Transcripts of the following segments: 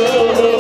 Oh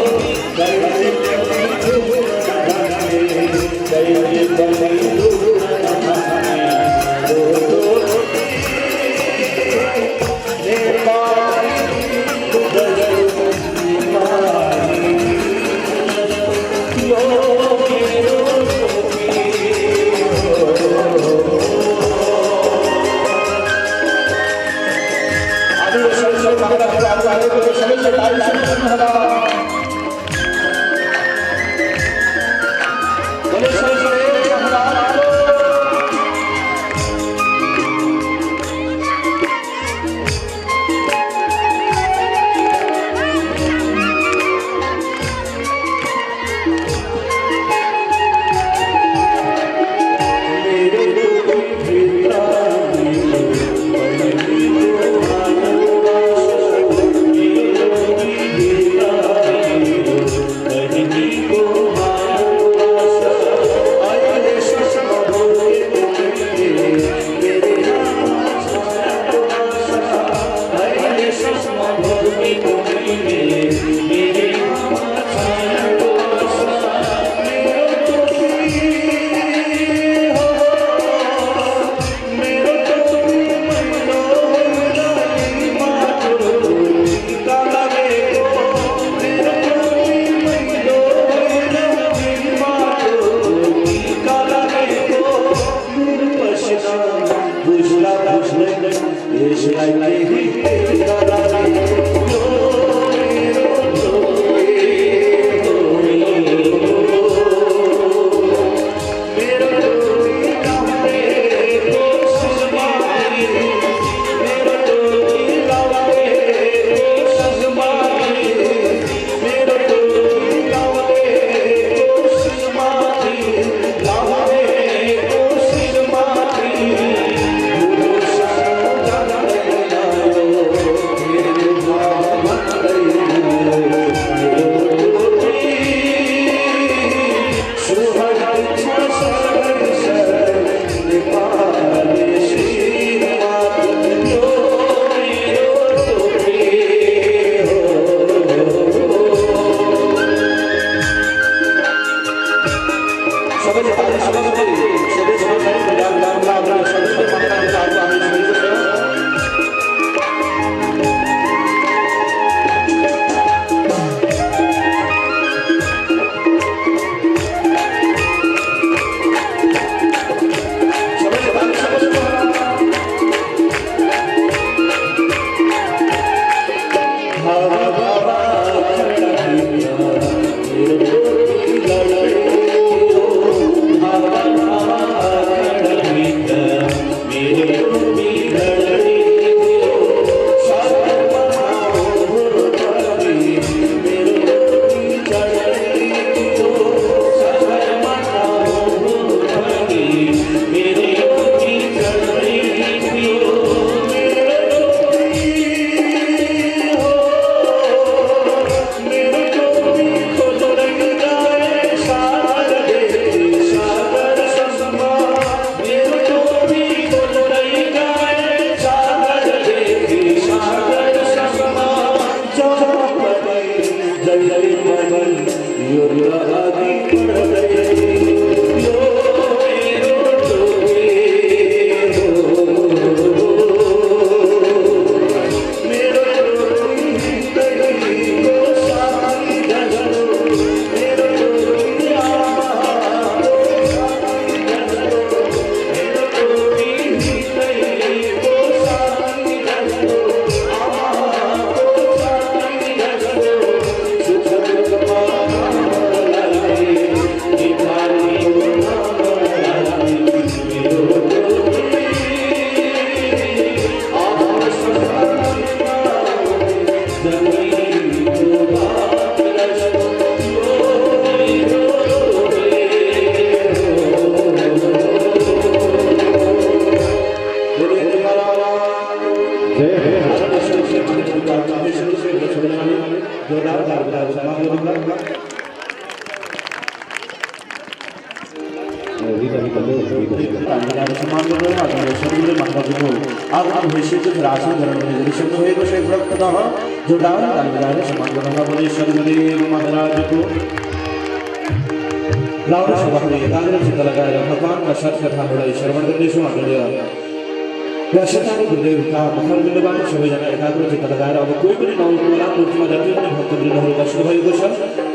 गुरुदेव का मखर बिन्दुबाट सबैजना एकाग्र चित्त लगाएर अब कोही पनि नौकोला कोटीमा जति पनि भक्तवृन्दहरू बस्नुभएको छ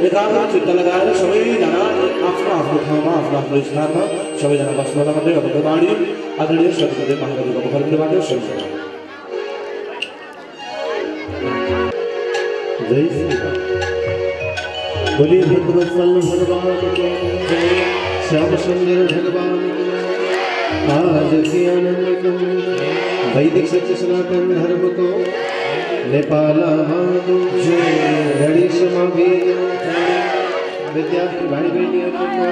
एकाग्र चित्त लगाएर सबैजना आफ्नो आफ्नो ठाउँमा आफ्नो आफ्नो स्थानमा सबैजना बस्नुभन्दा मात्रै अबको बाणी आदरणीय सद्गुरुदेव महाराजको मखर बिन्दुबाट सुन्नु। जय श्री राम। बोलिए भद्रवत्सल भगवान की जय। श्याम सुंदर भगवान आज की आनंद वैदिक सत्य सनातन धर्म को नेपाल विद्यार्थी भाइ बहिनीहरूको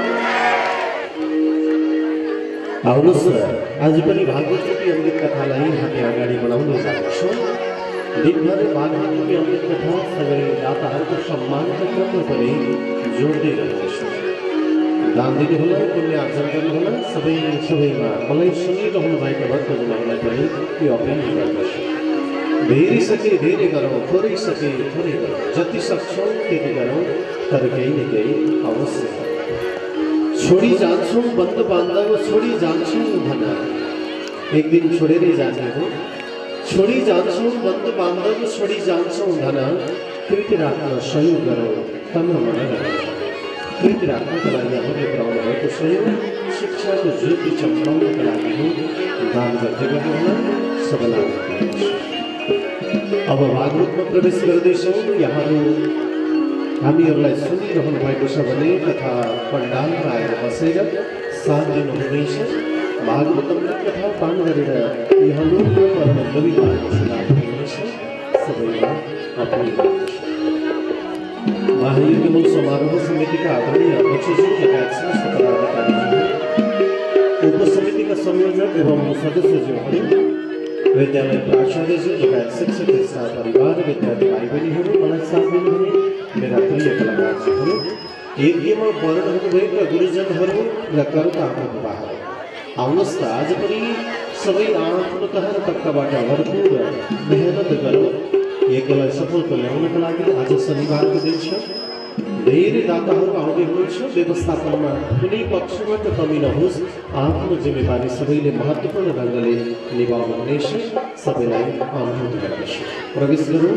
आउनुहोस् न आज पनि भागवत रूपी अमृत कथालाई हामी अगाडि बढाउन जान्छौँ। दिनभर भागवत रूपी अमृत कथा सबै दाताहरूको सम्मानको क्रममा पनि जोड्दै रहनेछौँ। दान दिनुहोला, पुण्य आर्जन गर्नुहोला। सबैमा मलाई सुनिरहनु भएका भक्तजनहरूलाई पनि यो अपिल गर्दछु। धेरै सके धेरै गरौँ, थोरै सके थोरै गरौँ, जति सक्छौँ त्यति गरौँ, तर केही न केही अवश्य छोडी जान्छौँ बन्धु बान्धव, छोडी जान्छौँ धन एक दिन छोडेरै जाने हो। छोडी जान्छौँ बन्धु बान्धव, छोडी जान्छौँ धन कृति राख्न सहयोग गरौँ, तन मन गरौँ। कृति राख्नका लागि हामीले गराउनु भएको सहयोग शिक्षाको ज्योति चम्काउनका लागि हो। दान गर्दै गर्नुहोला। सबैलाई अब भागवतमा प्रवेश गर्दैछौँ। यहाँहरू हामीहरूलाई सुनिरहनु भएको छ भने तथा पण्डालमा आएर बसेर साथ दिनुहुनेछ। भागवत अमृत कथा पान गरेर यहाँहरू परम रविवारको सुनाम हुनेछ। सबैलाई अपील गर्दछु। महायज्ञ मूल समारोह समिति का आदरणीय अध्यक्ष जी लगायत समस्त पदाधिकारीहरू, उपसमितिका संयोजक एवं सदस्यज्यूहरू, विद्यालय प्राचार्यज्यू लगायत शिक्षक तथा परिवार, विद्यार्थी भाइ बहिनीहरू, मलाई साथ दिनुहुने मेरा प्रिय कलाकारहरू, यज्ञमा वर्ण हुनुभएका गुरुजनहरू र कर्ता आत्मबाहरू, आउनुहोस् त आज पनि सबै आफ्नो तह र तर्कबाट भरपूर मेहनत गरौँ। यज्ञलाई सफल तुल्याउनका लागि आज शनिबारको दिन छ। धेरै दाताहरू आउँदै हुनुहुन्छ। व्यवस्थापनमा कुनै पक्षबाट कमी नहोस्। आफ्नो जिम्मेवारी सबैले महत्त्वपूर्ण ढङ्गले निभाउनु हुनेछ। सबैलाई अनुरोध गर्दछु। प्रवेश गरौँ।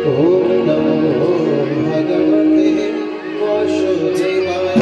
ओम नमो भगवते वासुदेवाय।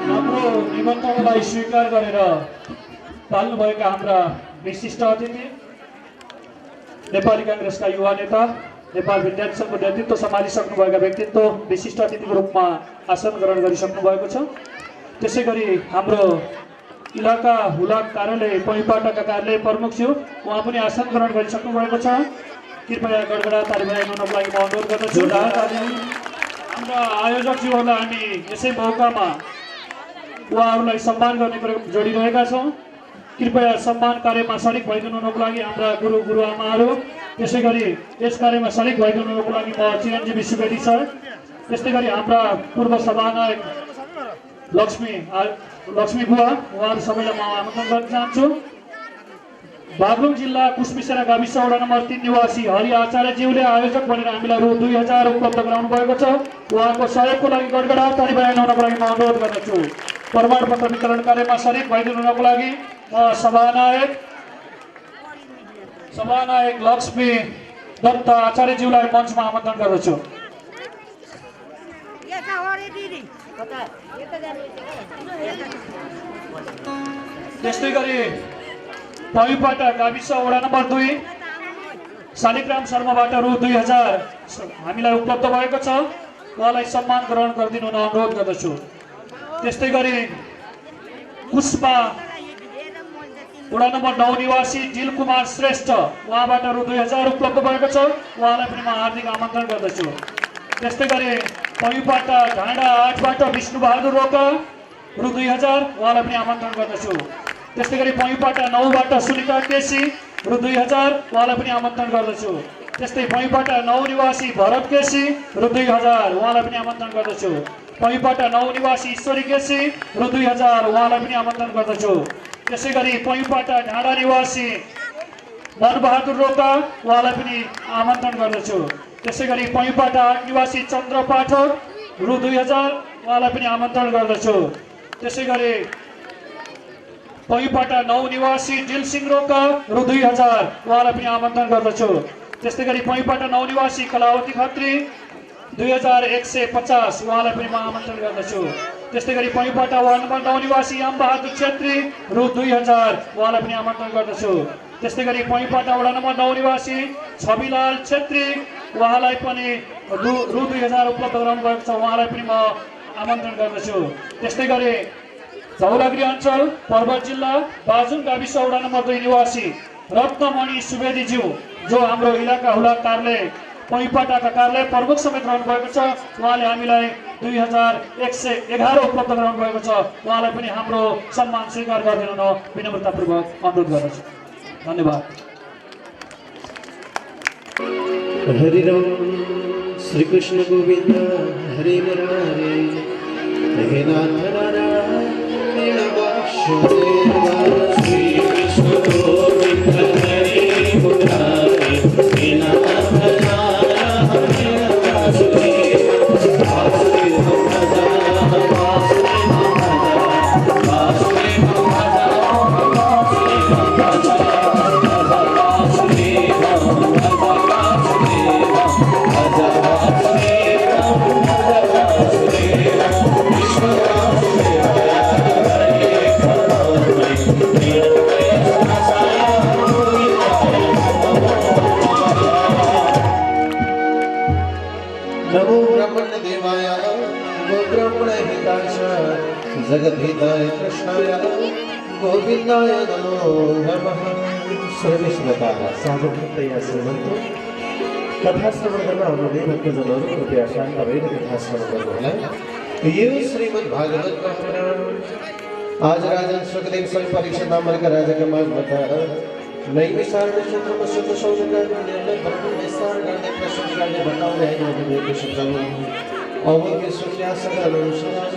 हाम्रो निमन्त्रणालाई स्वीकार गरेर पाल्नुभएका हाम्रा विशिष्ट अतिथि नेपाली काङ्ग्रेसका युवा नेता नेपाल विद्यार्थी सङ्घको नेतृत्व सम्हालिसक्नुभएका व्यक्तित्व विशिष्ट अतिथिको रूपमा आसन ग्रहण गरिसक्नु भएको छ। त्यसै गरी हाम्रो इलाका हुलाक कार्यालय पहिपाटाका कार्यालय प्रमुखज्यू उहाँ पनि आसन ग्रहण गरिसक्नु भएको छ। कृपया गडगडा ताली बजाउनको लागि म अनुरोध गर्दछु। हाम्रा आयोजकज्यूहरूलाई हामी यसै मौकामा उहाँहरूलाई सम्मान गर्ने कुरा जोडिरहेका छौँ। कृपया सम्मान कार्यमा सरिक भइदिनुको लागि हाम्रा गुरु गुरुआमाहरू, त्यसै गरी यस कार्यमा सरिक भइदिनुको लागि म चिरञ्जीवी सुवेदी सर, त्यस्तै गरी हाम्रा पूर्व सभानायक लक्ष्मी बुवा, उहाँहरू सबैलाई म आमन्त्रण गर्न चाहन्छु। बागलुङ जिल्ला कुशमिसेरा गाविस वडा नम्बर 3 निवासी हरि आचार्यज्यूले आयोजक बनेर हामीलाई रु 2000 उपलब्ध गराउनु भएको छ। उहाँको सहयोगको लागि गडगडा ताली बजाउनको लागि म अनुरोध गर्दछु। प्रमाणपत्र वितरण कार्यमा सरिक भइदिनुको लागि म सभानायक लक्ष्मी दत्त आचार्यज्यूलाई मञ्चमा आमन्त्रण गर्दछु। त्यस्तै गरी पहिपाटा गाविस वडा नम्बर 2 शालिग्राम शर्माबाट रु 2000 हामीलाई उपलब्ध भएको छ। उहाँलाई सम्मान ग्रहण गरिदिनु हुन अनुरोध गर्दछु। त्यस्तै गरी कुस्मा वडा नम्बर 9 निवासी जिल कुमार श्रेष्ठ, उहाँबाट रु 2000 उपलब्ध भएको छ। उहाँलाई पनि म हार्दिक आमन्त्रण गर्दछु। त्यस्तै गरी पहिपाटा ढाँडा 8बाट विष्णुबहादुर रोका रु 2000, उहाँलाई पनि आमन्त्रण गर्दछु। त्यस्तै गरी पहिपाटा 9बाट सुनिता केसी रु 2000, उहाँलाई पनि आमन्त्रण गर्दछु। त्यस्तै पहिपाटा 9 निवासी भरत केसी रु 2000, उहाँलाई पनि आमन्त्रण गर्दछु। पहिपाटा 9 निवासी ईश्वरी केसी रु 2000, उहाँलाई पनि आमन्त्रण गर्दछु। त्यसै गरी पहिपाटा ढाँडा निवासी मनबहादुर रोका, उहाँलाई पनि आमन्त्रण गर्दछु। त्यसै गरी पहिपाटा 8 निवासी चन्द्र पाठक रु 2000, उहाँलाई पनि आमन्त्रण गर्दछु। त्यसै गरी पहिपाटा 9 निवासी दिलसिंह रोका रु 2000, उहाँलाई पनि आमन्त्रण गर्दछु। त्यस्तै गरी पहिपाटा 9 निवासी कलावती खत्री 2150, उहाँलाई पनि म आमन्त्रण गर्दछु। त्यस्तै गरी पहिपाटा वार्ड नम्बर 9 निवासी याम बहादुर छेत्री रु 2000, उहाँलाई पनि आमन्त्रण गर्दछु। त्यस्तै गरी पहिपाटा वडा नम्बर 9 निवासी छविलाल छेत्री, उहाँलाई पनि रु 2000 उपलब्ध गराउनु भएको छ। उहाँलाई पनि म आमन्त्रण गर्दछु। त्यस्तै गरी धौलागिरी अञ्चल पर्वत जिल्ला बाजुन गाविस वडा नम्बर 2 निवासी रत्नमणि सुवेदीज्यू, जो हाम्रो इलाका हुलाक कार्यालय पहिपाटाका कार्यालय प्रमुख समेत रहनु भएको छ। उहाँले हामीलाई 2111 उपलब्ध गराउनु भएको छ। उहाँलाई पनि हाम्रो सम्मान स्वीकार गरिदिनु न विनम्रतापूर्वक अनुरोध गर्दछु। धन्यवाद। हरि राम श्री कृष्ण गोविंद हरे मुरारे हे नाथ नारायण वासुदेव। श्री कृष्ण गोविंद हरे मुरारे हे नाथ नारायण वासुदेव। वासुदेव भज वासुदेव भज कृष्णाय गोविंदाय नमो नमः। सर्व श्रोता सावधानतया श्रीमन्तो कथा श्रवण गर्न आउनुहुने भक्तजनहरू कृपया शान्त भएर कथा श्रवण गर्नुहोला। यो श्रीमद् भागवत पुराण आज राजन सुखदेव स्वयं परीक्षा नामक राजाका मागबाट नैमिषारण्य क्षेत्रमा शुद्ध सौर्यका निर्णय धर्म विस्तार गर्ने प्रश्न गर्ने बताउँदै आइरहनुभएको सूत्रहरू अवज्ञ सूर्यासका अनुसार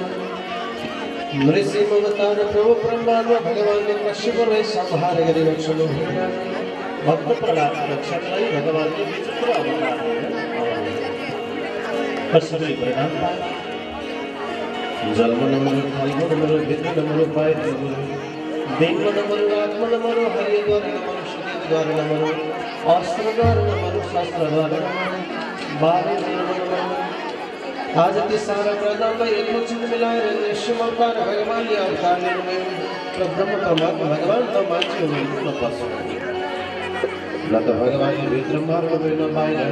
नृसिंह अवतार प्रभु ब्रह्माण्ड भगवानले कश्यपलाई संहार गरी रक्षण भक्त प्रहलाद रक्षकलाई भगवानले विचित्र अवतार कश्यपले वरदान पाए जन्म नमन फल्गु नमन विद्य नमन पाए देव नमन आत्म नमन हरि द्वार नमन श्री द्वार नमन अस्त्र द्वार नमन शास्त्र द्वार नमन बारे नमन। आज के सारा प्रदान में एक चिन्ह मिलाए निश्चय अवतार भगवान ये अवतार तो ब्रह्म परमात्मा भगवान तो मानसी हुए न पसु न तो भगवान ये विक्रमार्ग में न पाए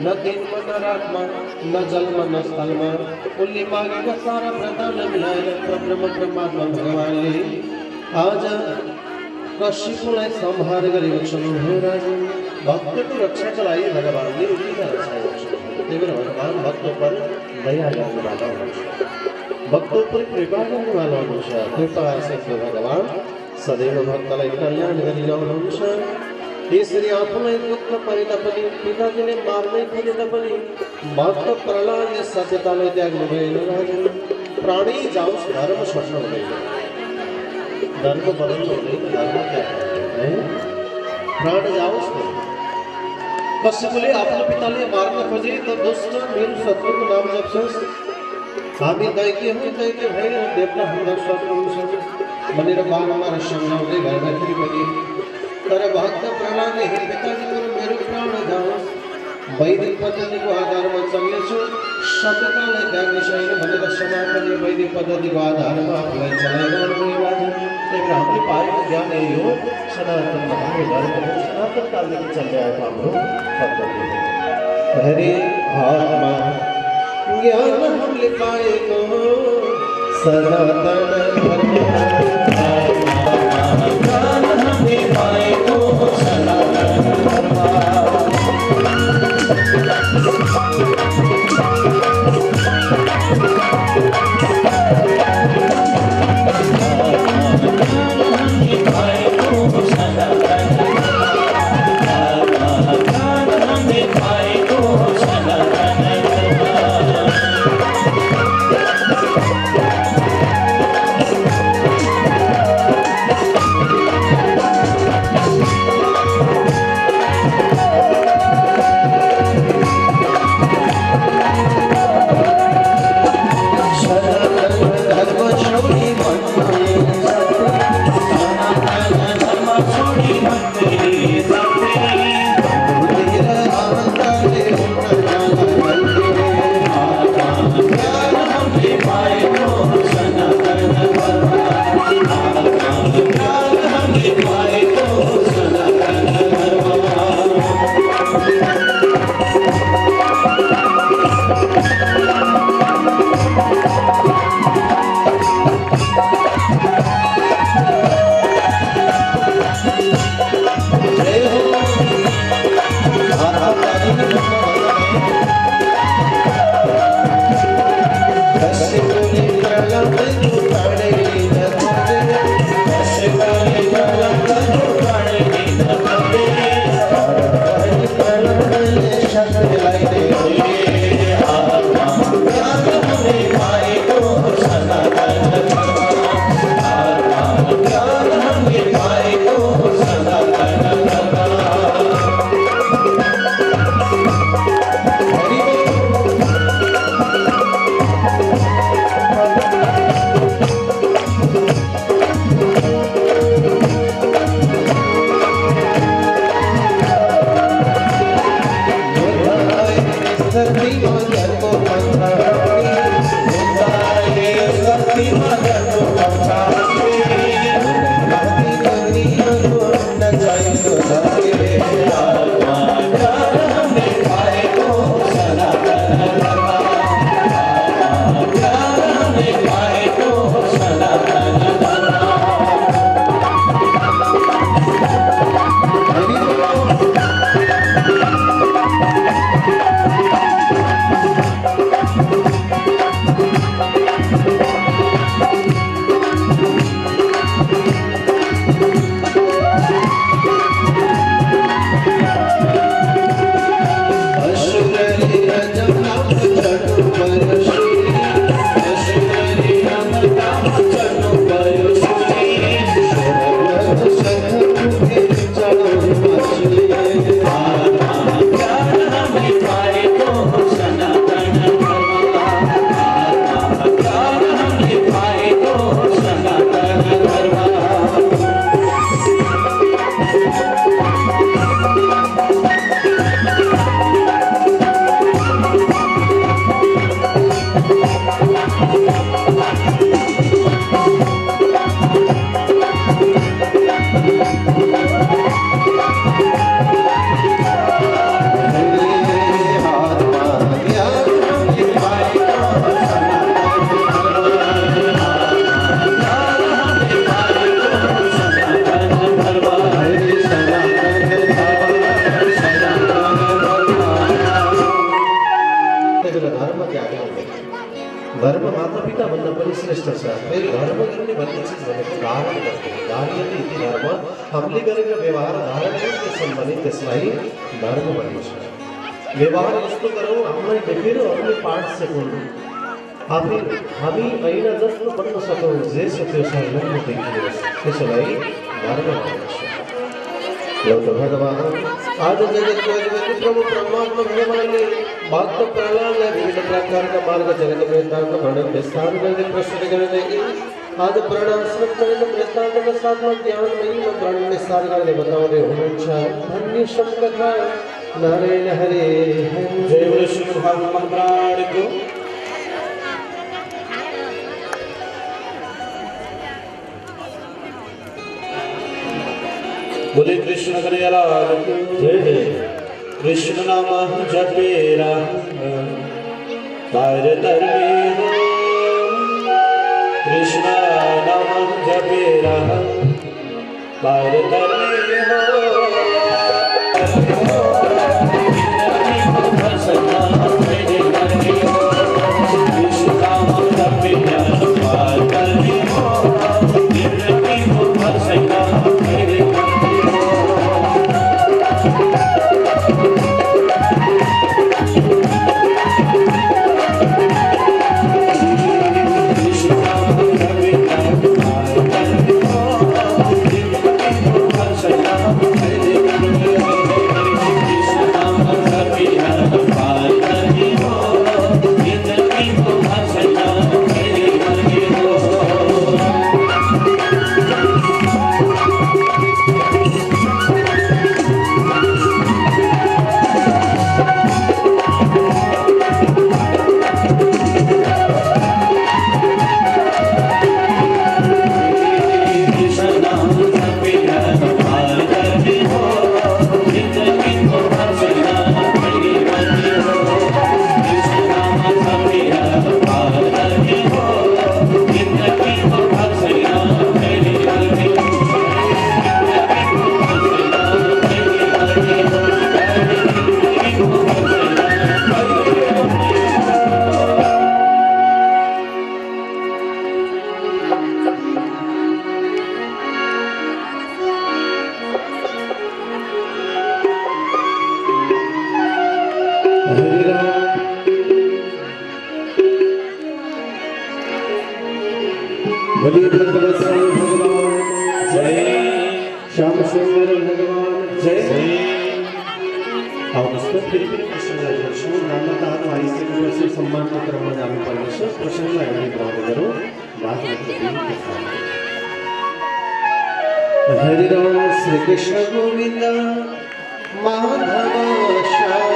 न दिन में न रात में न जल में न स्थल में उल्ली मांगे का सारा प्रदान मिलाए तो ब्रह्म परमात्मा भगवान ये आज कश्यपलाई संहार गरी रक्षण हो राजन भक्त को रक्षा चलाई भगवान ने उन्हीं का रक्षा देवर भगवान भक्तों पर दया करने वाला हूँ भक्तों पर कृपा करने वाला हूँ कृपा से भगवान सदैव भक्तलाई कल्याण गरी रहनुहुन्छ। यसरी आफूलाई दुःख परे तापनि पिताजीले मार्नै खोजे तापनि भक्त प्रहलाद यस सत्यतालाई त्याग्नु भएन राजन। प्राणी जाओस् धर्म छोड्नु हुँदैन धर्म बदल्नु हुँदैन धर्म त्याग्नु है प्राण जाओस् कश्यपले आफ्नो पिताले मार्न खोजे त दुष्ट मेरो शत्रुको नाम जप्छस् हामी दैत्य भएर देवता हुँदा शत्रु हुन्छन् भनेर बारम्बार सम्झाउँदै गर्दाखेरि पनि तर भक्त प्रहलादले हे पिताजी मेरो प्राण जाओस् वैदिक पद्धतिको आधारमा चल्नेछु सत्यतालाई त्याग्ने छैन भनेर समाजले वैदिक पद्धतिको आधारमा आफूलाई चलाइरहनु भयो राजन। त्यही हामीले पाएको ज्ञान यही हो सनातन हाम्रो धर्म हो सनातन कालदेखि चल्दै आएको हाम्रो पद्धति हो। हरे आत्मा ज्ञान हामीले पाएको सनातन धर्म ज्ञान हामीले पाएको सनातन धर्म धर्म माता पिता भन्दा पनि श्रेष्ठ छ। फेरि धर्म गर्ने भन्ने चिज भनेको धारण गर्ने, धार्यते इति धर्म। हामीले गरेका व्यवहार धारणले सम्बन्धित त्यसलाई धर्म भनिन्छ। व्यवहार यस्तो गरौँ हामीलाई देखेर अरूले पाठ सकौँ, हामी ऐना जस्तो बन्न सकौँ जे छ त्यो सर्वमा देखियोस्, त्यसलाई धर्म भनिन्छ। लौट भगवान आज जगत को अधिपति प्रभु परमात्मा भगवान ने भक्त प्रहलादलाई विभिन्न प्रकारका मार्ग जगत वृत्तान्त वर्णन विस्तार गर्दै प्रस्तुत गरिरहेकी आज वर्णनाश्रम चरित वृत्तान्तका साथमा ज्ञान महिमा वर्णन विस्तार गर्दै बताउँदै हुनुहुन्छ। धन्य शब्दका नारायण हरे जय बोलो श्री भगवान प्राण को। बोले कृष्ण कन्हैयालाल की जय जय। कृष्ण नाम जपेरा पैर धर्मे हो, कृष्ण नाम जपेरा पैर धर्मे हो। बोलिए भगवत भगवान जय, श्याम सुंदर भगवान जय। अवस्था फेरि पनि प्रश्न गर्छु। रामनाथ आदि आइसकेपछि सम्मानको क्रममा जानुपर्नेछ। प्रश्नलाई अगाडि बढाउँदै गरौँ। हरि राम श्री कृष्ण गोविंद माधव श्याम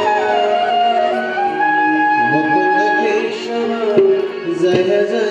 मुकुंद केशव जय जय।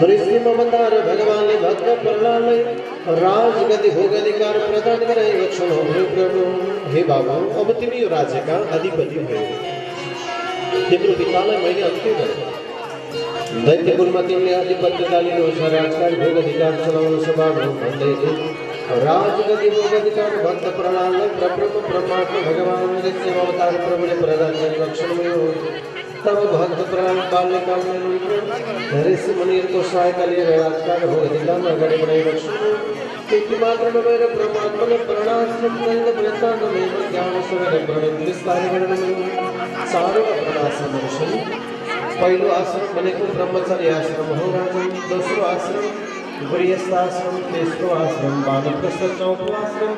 वृष्णि ममतार भगवान भक्त प्रणालय राजगति भोग अधिकार प्रदान करे लक्षण हो प्रभु। हे बाबा अब तिमी यो राज्यका अधिपति भयो। तिम्रो पितालाई मैले अन्त्य गरेँ। दैत्यकुलमा तिमीले आधिपत्य लिनु छ, राजकाज भोग अधिकार चलाउनु छ बाबु भन्दै राजगति भोग अधिकार भक्त प्रणालय प्रब्रह्म परमात्मा भगवान नित्य अवतार प्रभुले प्रदान गरे लक्षण भयो। तब भक्त प्रणाम बाल्यकाल में ऋषि मुनिहरूको सहायता लिएर राजकाज भोग अधिकार अगाडि बढाइ लक्षण त्यति मात्र नभएर परमात्माले प्रणाश्रम गरेर वृन्दावन ज्ञान सबै प्रणय विस्तार गरेर चारवटा वर्णाश्रम छन्। पहिलो आश्रम भनेको ब्रह्मचर्य आश्रम हो राजन, दोस्रो आश्रम गृहस्थ आश्रम, तेस्रो आश्रम वानप्रस्थ, चौथो आश्रम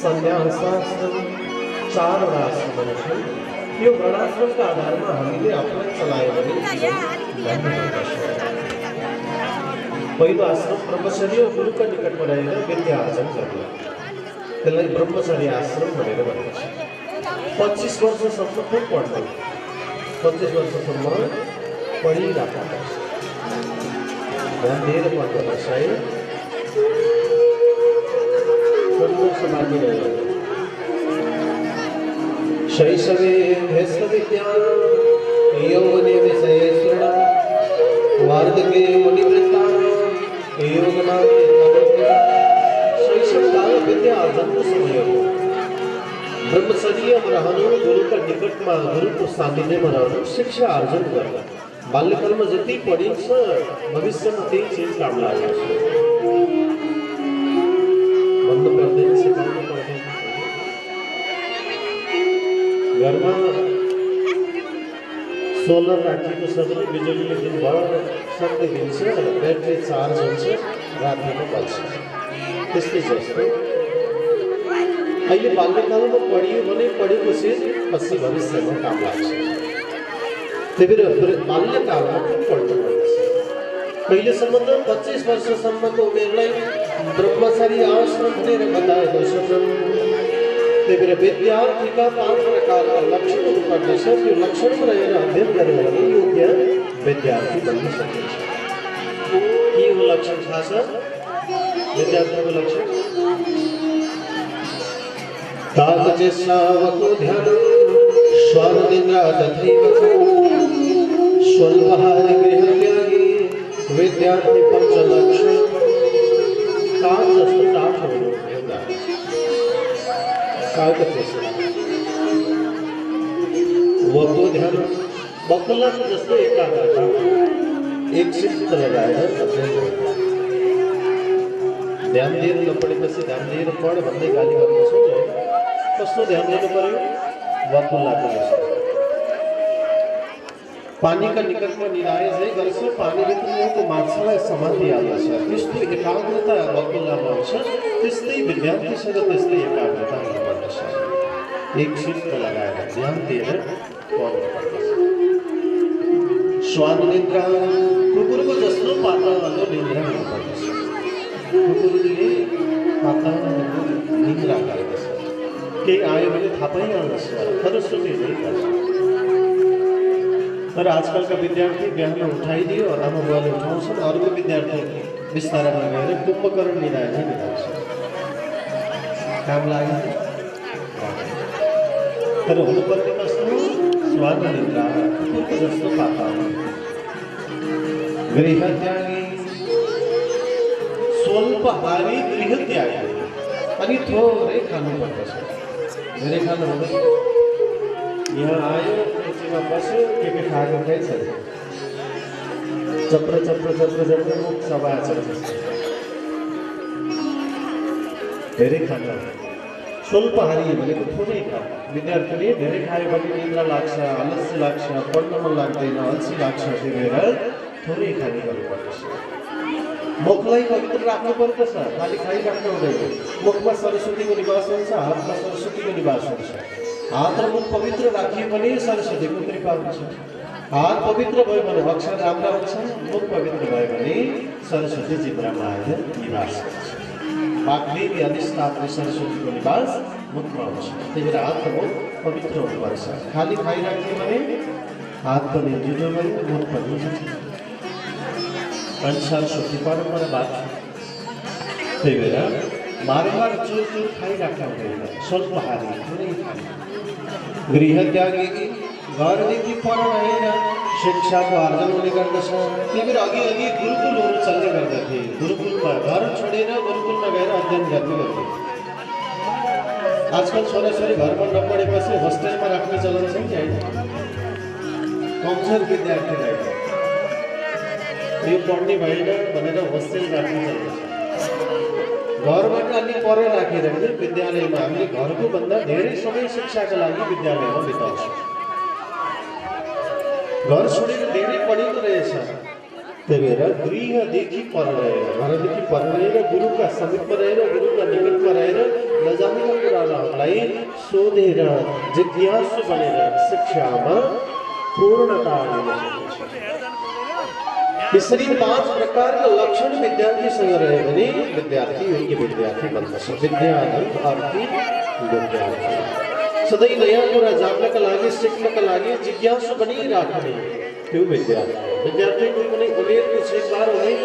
सन्यास आश्रम। चारवटा आश्रम छन्। यो वर्णाश्रमका आधारमा हामीले आफूलाई चलायो भने पहिलो आश्रम ब्रह्मचर्य गुरुका निकटमा रहेर विद्या आर्जन गर्ने, त्यसलाई ब्रह्मचर्य आश्रम भनेर भनिन्छ। 25 वर्षसम्म खुब पढ्नु, 25 वर्षसम्म पढिराख्नुपर्छ, ध्यान दिएर पढ्नुपर्छ है। समाधि रहेको शैशवे भेषविद्या यौवने विषयेश्वरा वार्धके मुनिवृत्ताः योगनाथे तपोज्ञा। शैशवकाल विद्या आर्जनको समय हो। ब्रह्मचर्यमा रहनु, गुरुका निकटमा गुरुको सान्निध्यमा रहनु, शिक्षा आर्जन गर्नु। बाल्यकालमा जति पढिन्छ भविष्यमा त्यही चिज काम लाग्छ। भन्नु पर्दैन, सिकाउनु पर्दैन। घरमा सोलर राखिएको छ भने बिजुलीले दिनभर शक्ति दिन्छ, ब्याट्री चार्ज हुन्छ, रातिमा बल्छ। त्यस्तै जस्तो अहिले बाल्यकालमा पढियो भने पढेको चिज पछि भविष्यमा काम लाग्छ। त्यही भएर बाल्यकालमा पनि पढ्नुपर्छ। कहिलेसम्म त 25 वर्षसम्मको उमेरलाई ब्रह्मचर्य आश्रम भनेर बताएको छ। त्यही भएर विद्यार्थीका 5 प्रकारका लक्षण हुनुपर्दछ। त्यो लक्षणमा रहेर अध्ययन गरेर भने योग्य विद्यार्थी बन्न सकिन्छ। के हो लक्षण थाहा छ? विद्यार्थीको लक्षण तागजेश्रावको ध्यान स्वाननिन्द्रा तथैव स्वल्पहारि गृहत्यागी विद्यार्थी पञ्चलक्षण। काग जस्तो टाढो हुनु एउटा वको ध्यान बकुलक जस्तो एकाग्रता एक चित्त लगाएर ध्यान दिएर नपढेपछि ध्यान दिएर पढ भन्दै गाली गर्नु छ। कस्तो ध्यान दिनु पर्यो? वकुलक जस्तो पानीका निकटमा निराय गर्छ, पानीभित्र रहेको माछालाई समातिहाल्दछ। त्यस्तो एकाग्रता वकुलमा आउँछ। त्यस्तै विद्यार्थीसँग त्यस्तै एकाग्रता हुनुपर्दछ। एक चित्त लगाएर ध्यान दिएर पढ्नुपर्दछ। स्वान निद्रा कुकुरको जस्तो पातलो निद्रा हुनुपर्दछ। कुकुरले पातलो निद्रा गर्दछ। केही आयो भने थाहा पाइहाल्दछ, तर सुनिँदै गर्छ। तर आजकलका विद्यार्थी बिहान उठाइदियो, आमा बुवाले उठाउँछन्, अर्को विद्यार्थी बिस्तारामा गएर कुम्भकर्ण निधाएर निधाउँछ। काम लाग्यो तर हुनुपर्ने कस्तो? स्वाद निद्रा कुकुरको जस्तो पातलो। गृहत्यागी स्वल्पहारी गृहत्यागी, अनि थोरै खानुपर्दछ, धेरै खानु हुँदैन। यहाँ आयो, कुर्सीमा बस्यो, के खाएको खै छैन, चप्र चप्र चप्र चप्र मुख सबाच धेरै खानु। स्वल्पहारी भनेको थोरै खानु। विद्यार्थीले धेरै खायो भने निद्रा लाग्छ, आलस्य लाग्छ, पढ्न मन लाग्दैन, अल्छी लाग्छ। त्यही भएर थोरै खाने गर्नुपर्छ। मुखलाई पवित्र राख्नु पर्दछ, खाली खाइराख्नु हुँदैन। मुखमा सरस्वतीको निवास हुन्छ, हातमा सरस्वतीको निवास हुन्छ। हात र मुख पवित्र राखियो भने सरस्वतीको कृपा हुन्छ। हात पवित्र भयो भने अक्षर राम्रा हुन्छ, मुख पवित्र भयो भने सरस्वती जिब्रामा आएर निवास हुन्छ। वाग्देवी अधिष्ठात्री सरस्वतीको निवास मुखमा हुन्छ। त्यही भएर हात र मुख पवित्र हुनुपर्छ। खाली खाइराख्यो भने हात पनि जुठो भयो, मुख पनि जुठो। अनुसार सुखी परम्परा त्यही भएर बारम्बार चुर चुर खाइराख्नु हुँदैन, स्वल्प हारी थोरै खाने। गृह त्यागी घरदेखि पर रहेर शिक्षाको आर्जन हुने गर्दछ। त्यही भएर अघि अघि गुरुकुलहरू चल्ने गर्दथे। गुरुकुलमा घर छोडेर गुरुकुलमा गएर अध्ययन गर्ने गर्थे। आजकल छोराछोरी घरमा नपढेपछि होस्टेलमा राख्ने चलन छ कि होइन? कमजोर विद्यार्थीलाई यो पढ्ने भएन भनेर होस्टेल राख्ने चलन छ। घरबाट अलि पर राखेर पनि विद्यालयमा हामीले घरको भन्दा धेरै समय शिक्षाका लागि विद्यालयमा बिताउँछौँ। घर छोडेर धेरै पढेको रहेछ। त्यही भएर गृहदेखि पर रहेर, घरदेखि पर रहेर, गुरुका समीपमा रहेर, गुरुका निकटमा रहेर नजानेका कुराहरूलाई सोधेर जिज्ञासु बनेर शिक्षामा पूर्णता ल्याउन सकिन्छ। यसरी 5 प्रकारका लक्षण विद्यार्थीसँग रह्यो भने विद्यार्थी योग्य विद्यार्थी बन्दछ। विद्याधन अर्थी विद्यार्थी सधैँ नयाँ कुरा जान्नका लागि, सिक्नका लागि जिज्ञासु बनिराख्ने त्यो विद्यार्थी। विद्यार्थीको कुनै उमेरको सीमार हुँदैन,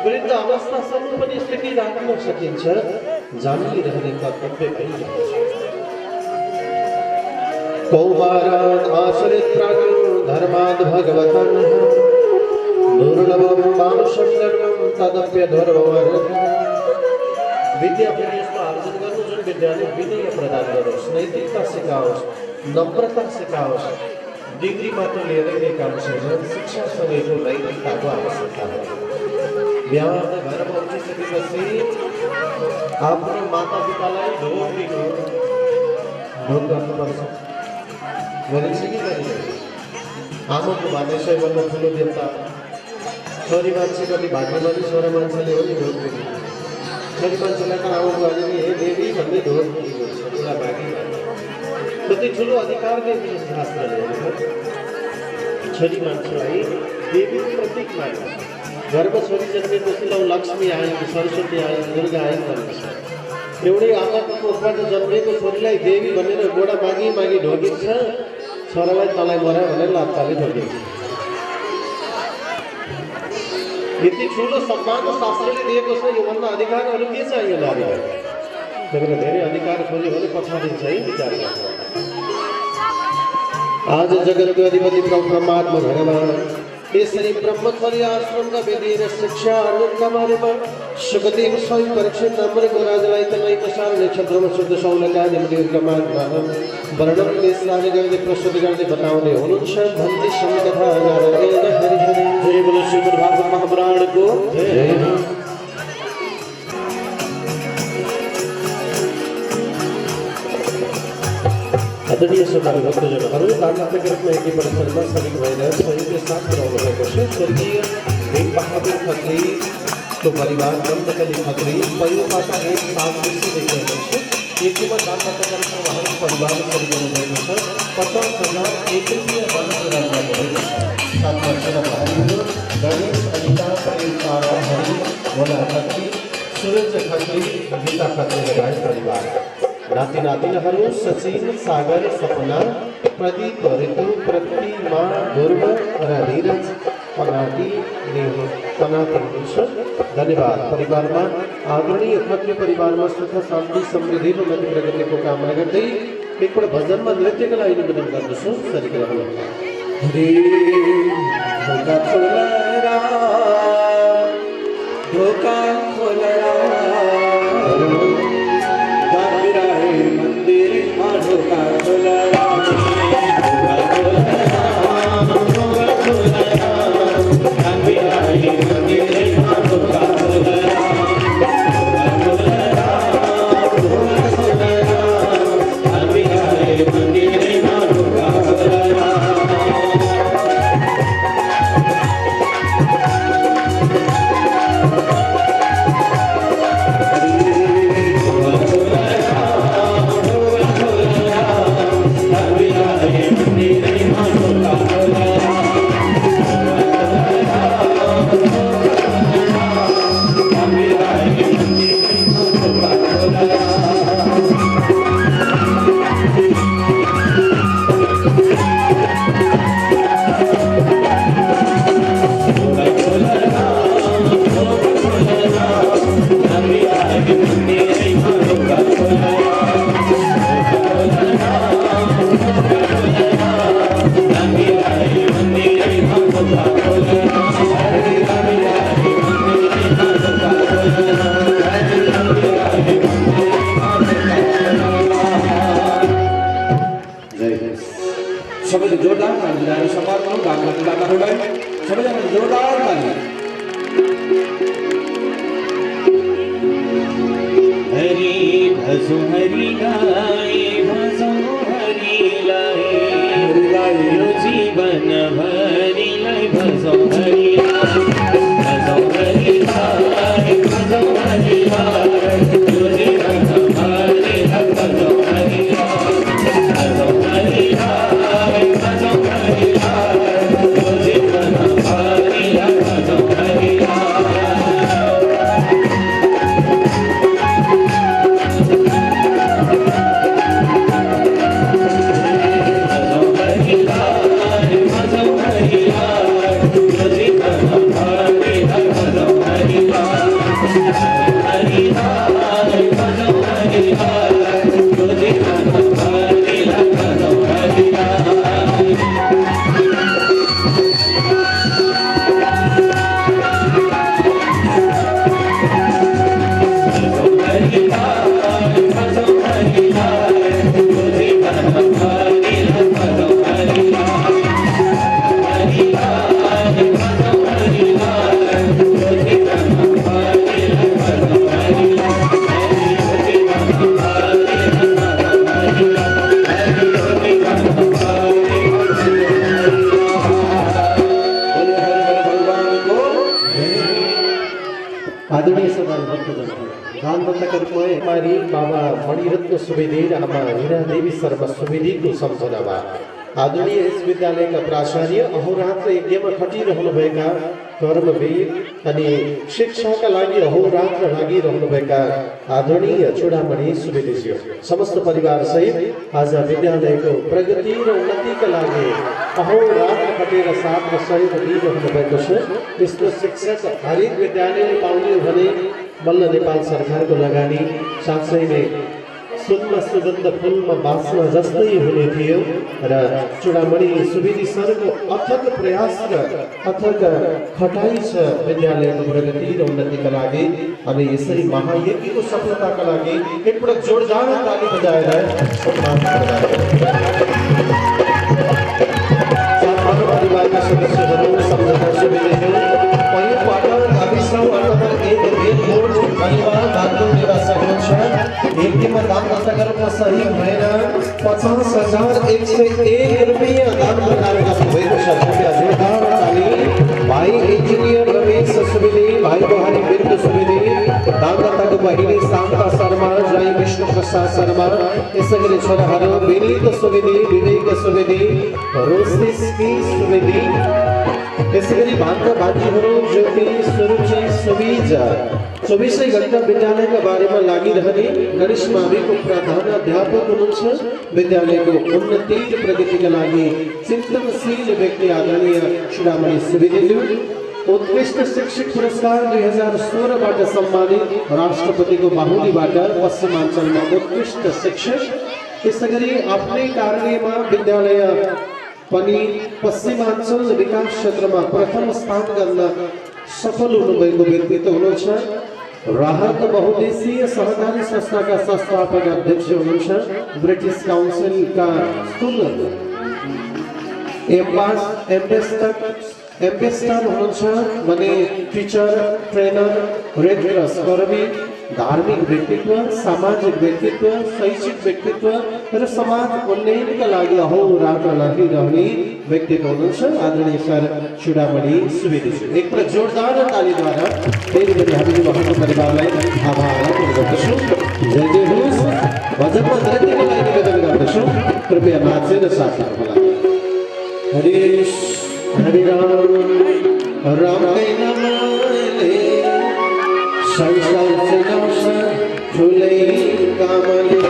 वृद्ध अवस्थासम्म पनि सिकिराख्न सकिन्छ। जानिरहने कर्तव्य भइरहन्छ। कौमारात् आश्रित प्राज्ञो धर्माद् भगवतः दुर्लभम मानुषम धर्मम तदप्य धर्मवर्धनम्। विद्या अभ्यासमा आर्जन गर्नु जुन विद्याले विनय प्रदान गरोस्, नैतिकता सिकाओस्, नम्रता सिकाओस्। डिग्री मात्र लिएरै काम छैन, शिक्षासँगैको नैतिकताको आवश्यकता हो। बिहा भएर उठिसकेपछि आफ्नो मातापितालाई ढोग दिनु, ढोग गर्नुपर्छ। गरिन्छ कि गरिँदैन? आमाको भान्ने भन्दा ठुलो देवता छोरी मान्छे कति भाग्यमानी छोरा मान्छेले पनि ढोग दिनु। छोरी मान्छेलाई त आमा बुवाले नि हे देवी भन्दै ढोग दिएको छ, कुरा बाँकी कति ठुलो अधिकार दिएको छ शास्त्रले। छोरी मान्छेलाई देवी प्रतीक मान्छ। घरमा छोरी जन्मेपछि लौ लक्ष्मी आएको, सरस्वती आएको, दुर्गा आएको भन्छ। एउटै आमाको कोखबाट जन्मेको छोरीलाई देवी भनेर गोडा मागी मागी ढोगिन्छ, छोरालाई तलाई मर्या भनेर लात्ताले ढोगिन्छ। यति ठुलो सम्मान शास्त्रले दिएको छ, योभन्दा अधिकार अरू के चाहियो नारीलाई? त्यही भएर धेरै अधिकार खोज्यो भने पछाडिन्छ है विचार गर्नु। आज जगतको अधिपति परमात्मा भगवान यसरी ब्रह्मचर्य आश्रमका विधि र शिक्षा अर्जुनका बारेमा सुखदेव स्वयं परीक्षित नम्बरको राजालाई तनैक साल नक्षत्रमा शुद्ध शौलका निम्तिमा वर्णन त्यसलाई गर्दै प्रस्तुत गर्दै बताउने हुनुहुन्छ। भन्ने समकथा नारायण हरि हरि। जय बोलो श्रीमद् भागवत महापुराणको जय। आदरणीय श्रोताहरू भक्तजनहरू, तालनाथ कार्यक्रममा एकै परिसरमा समिल भएर सहयोगले साथ पुर्याउनु भएको छ। स्वर्गीय भेग बहादुर खत्री परिवार नन्दकली खत्री पयोबाट एक साल बेसी देखिएको छ। एकीमा तालनाथ कार्यक्रम उहाँको परिवार परिगणना भएको छ। 50,000 एक रुपियाँ दान प्रदान गर्नुभएको छ। साथमा छोराहरू गणेश अनिता परिवार हरि भोला खत्री सूरज खत्री गीता खत्री लगायत परिवार। नाति नातिनाहरू सचिन सागर सपना प्रदीप ऋतु प्रतिमा ध्रुव र धीरज पनाटी धन्यवाद। परिवारमा आदरणीय खत्री परिवारमा सुख शान्ति समृद्धि र गति प्रगतिको कामना गर्दै एकपल्ट भजनमा नृत्यका लागि निवेदन गर्दछु। सरिक रहनु। ढोका खोलरा ढोका खोलरा मंदिर ढोका खोलरा राख्नुलाई सबैजना जोरदार ताली। हरि भजो हरि गाए भजो हरि लाए यो जीवन भरि लाई भजो हरि लाए भजो हरि लाए भजो हरि लाए यो जीवन भरि लाई भजो हरि लाए भजो हरि लाए भजो हरि लाए यो जीवन भरि लाई भजो हरि लाए आदरणीय सरदार भक्तजन दान कर्मय हमारी बाबा मणिरत्न सुवेदी र आमा हीरा देवी शर्मा सुवेदीको सम्झनामा आदरणीय यस विद्यालयका प्राचार्य अहोरात्र यज्ञमा खटिरहनुभएका कर्मवीर अनि शिक्षाका लागि अहोरात्र लागिरहनुभएका आदरणीय चूडामणि सुवेदीज्यू समस्त परिवार सहित आज विद्यालयको प्रगति र उन्नतिका लागि अहोरात्र खटेर साथ र सहयोग दिइरहनु भएको छ। त्यस्तो शिक्षक हरेक विद्यालयले पाउने भने बल्ल नेपाल सरकारको लगानी साँच्चै नै सुनमा सुगन्ध फुलमा बाँच्न जस्तै हुने थियो र चूडामणि सुवेदी सरको अथक प्रयास र अथक खटाइ छ विद्यालयको प्रगति र उन्नतिका लागि। अनि यसरी महायज्ञको सफलताका लागि एकपटक जोरदार ताली बजाएर परिवारका सदस्यहरू सम्झना सुवेदीज्यू पहिलो पटक गाविस अर्थात् एक रेलकोट परिवार बाटो निवास हुनुहुन्छ। यज्ञमा दान दत्तकर्म सही भएर 50,101 रुपैयाँ दान प्रदान गर्नुभएको छ। जोरदार ताली। भाइ इन्जिनियर रमेश सुवेदी, भाइ बहारी बिन्दु सुवेदी, दानदाताको बहिनी शान्ता शर्मा, जय विष्णु प्रसाद शर्मा, यसै गरी छोराहरू विनीत सुवेदी, विवेक सुवेदी, रोशनी सुवेदी, यसै गरी भान्जा भान्जीहरू ज्योति सुरुचि सुविज 24 घण्टा विद्यालयका बारेमा लागिरहने गणेश माविको प्रधानाध्यापक हुनुहुन्छ। विद्यालयको उन्नति र प्रगतिका लागि चिन्तनशील व्यक्ति आदरणीय चूडामणि सुवेदीज्यू उत्कृष्ट शिक्षक पुरस्कार 2016बाट सम्मानित राष्ट्रपतिको बाहुलीबाट पश्चिमाञ्चलमा उत्कृष्ट शिक्षक। यसै गरी आफ्नै कार्यमा विद्यालय पनि पश्चिमाञ्चल विकास क्षेत्रमा प्रथम स्थान गर्न सफल हुनुभएको व्यक्तित्व हुनुहुन्छ। राहत बहुद्देशीय सहकारी संस्थाका संस्थापक अध्यक्ष हुनुहुन्छ। ब्रिटिश काउन्सिलका एम्बेसडर हुनुहुन्छ भने टिचर, ट्रेनर, रेड क्रस कर्मी, धार्मिक व्यक्तित्व, सामाजिक व्यक्तित्व, शैक्षिक व्यक्तित्व र समाज उन्नयनका लागि अहोरात्र लागिरहने व्यक्तित्व हुनुहुन्छ आदरणीय सर चूडामणि सुवेदीज्यू। एकपटक जोरदार तालीद्वारा फेरि पनि हामीले उहाँको परिवारलाई आभार व्यक्त गर्दछौँ। जय जय होस्। भजनमा नृत्यको लागि निवेदन गर्दछौँ, कृपया नाचेर साथ दिनुहोला। हरिश हरि राम राम नमले संसार चलाउँछ ठुलै कामले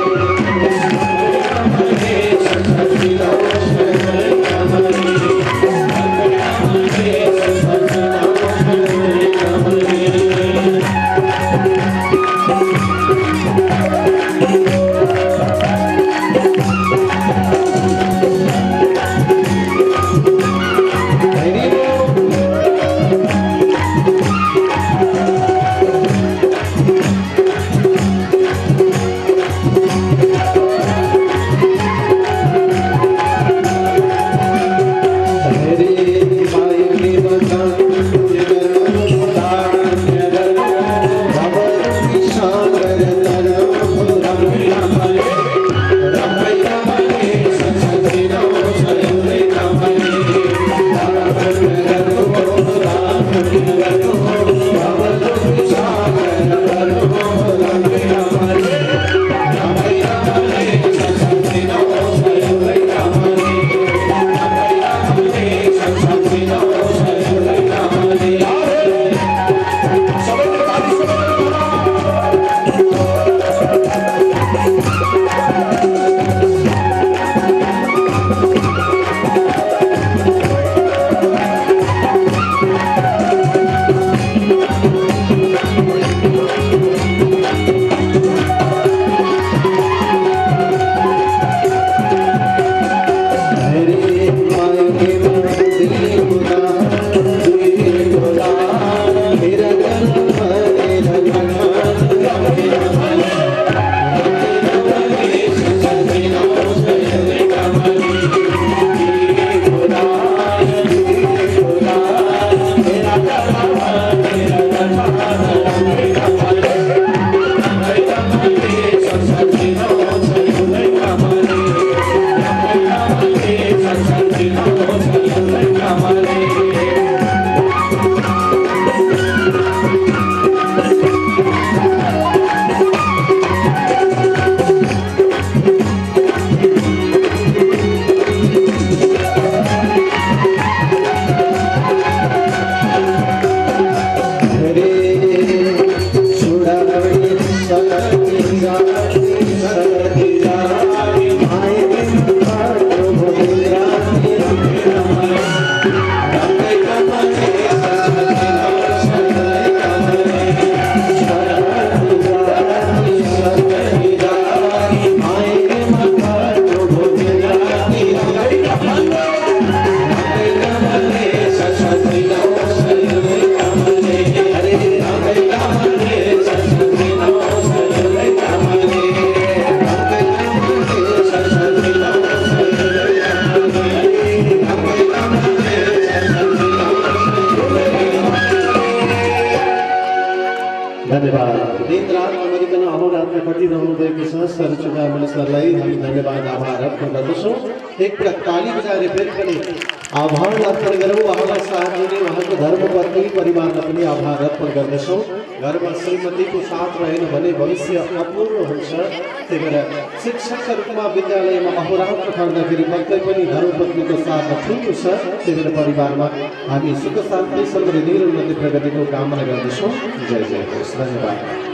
दिन रात अमेरिकन अहोरात्र खटिरहनु भएको छ सरचुका मनिसहरूलाई हामी धन्यवाद आभार अर्पण गर्दछौँ। एकपटक ताली बजाएर फेरि पनि आभार अर्पण गरौँ। उहाँलाई साथ दिने उहाँको धर्मपत्नी परिवारलाई पनि आभार अर्पण गर्दछौँ। घरमा श्रीमतीको साथ रहेन भने भविष्य अपूर्ण हुन्छ। त्यही भएर शिक्षकका रूपमा विद्यालयमा अहोरात्र खट्दाखेरि पक्कै पनि धर्मपत्नीको साथ ठुलो छ। त्यही भएर परिवारमा हामी सुख शान्ति सर्वनिर उन्नति प्रगतिको कामना गर्दछौँ। जय जय होस्। धन्यवाद।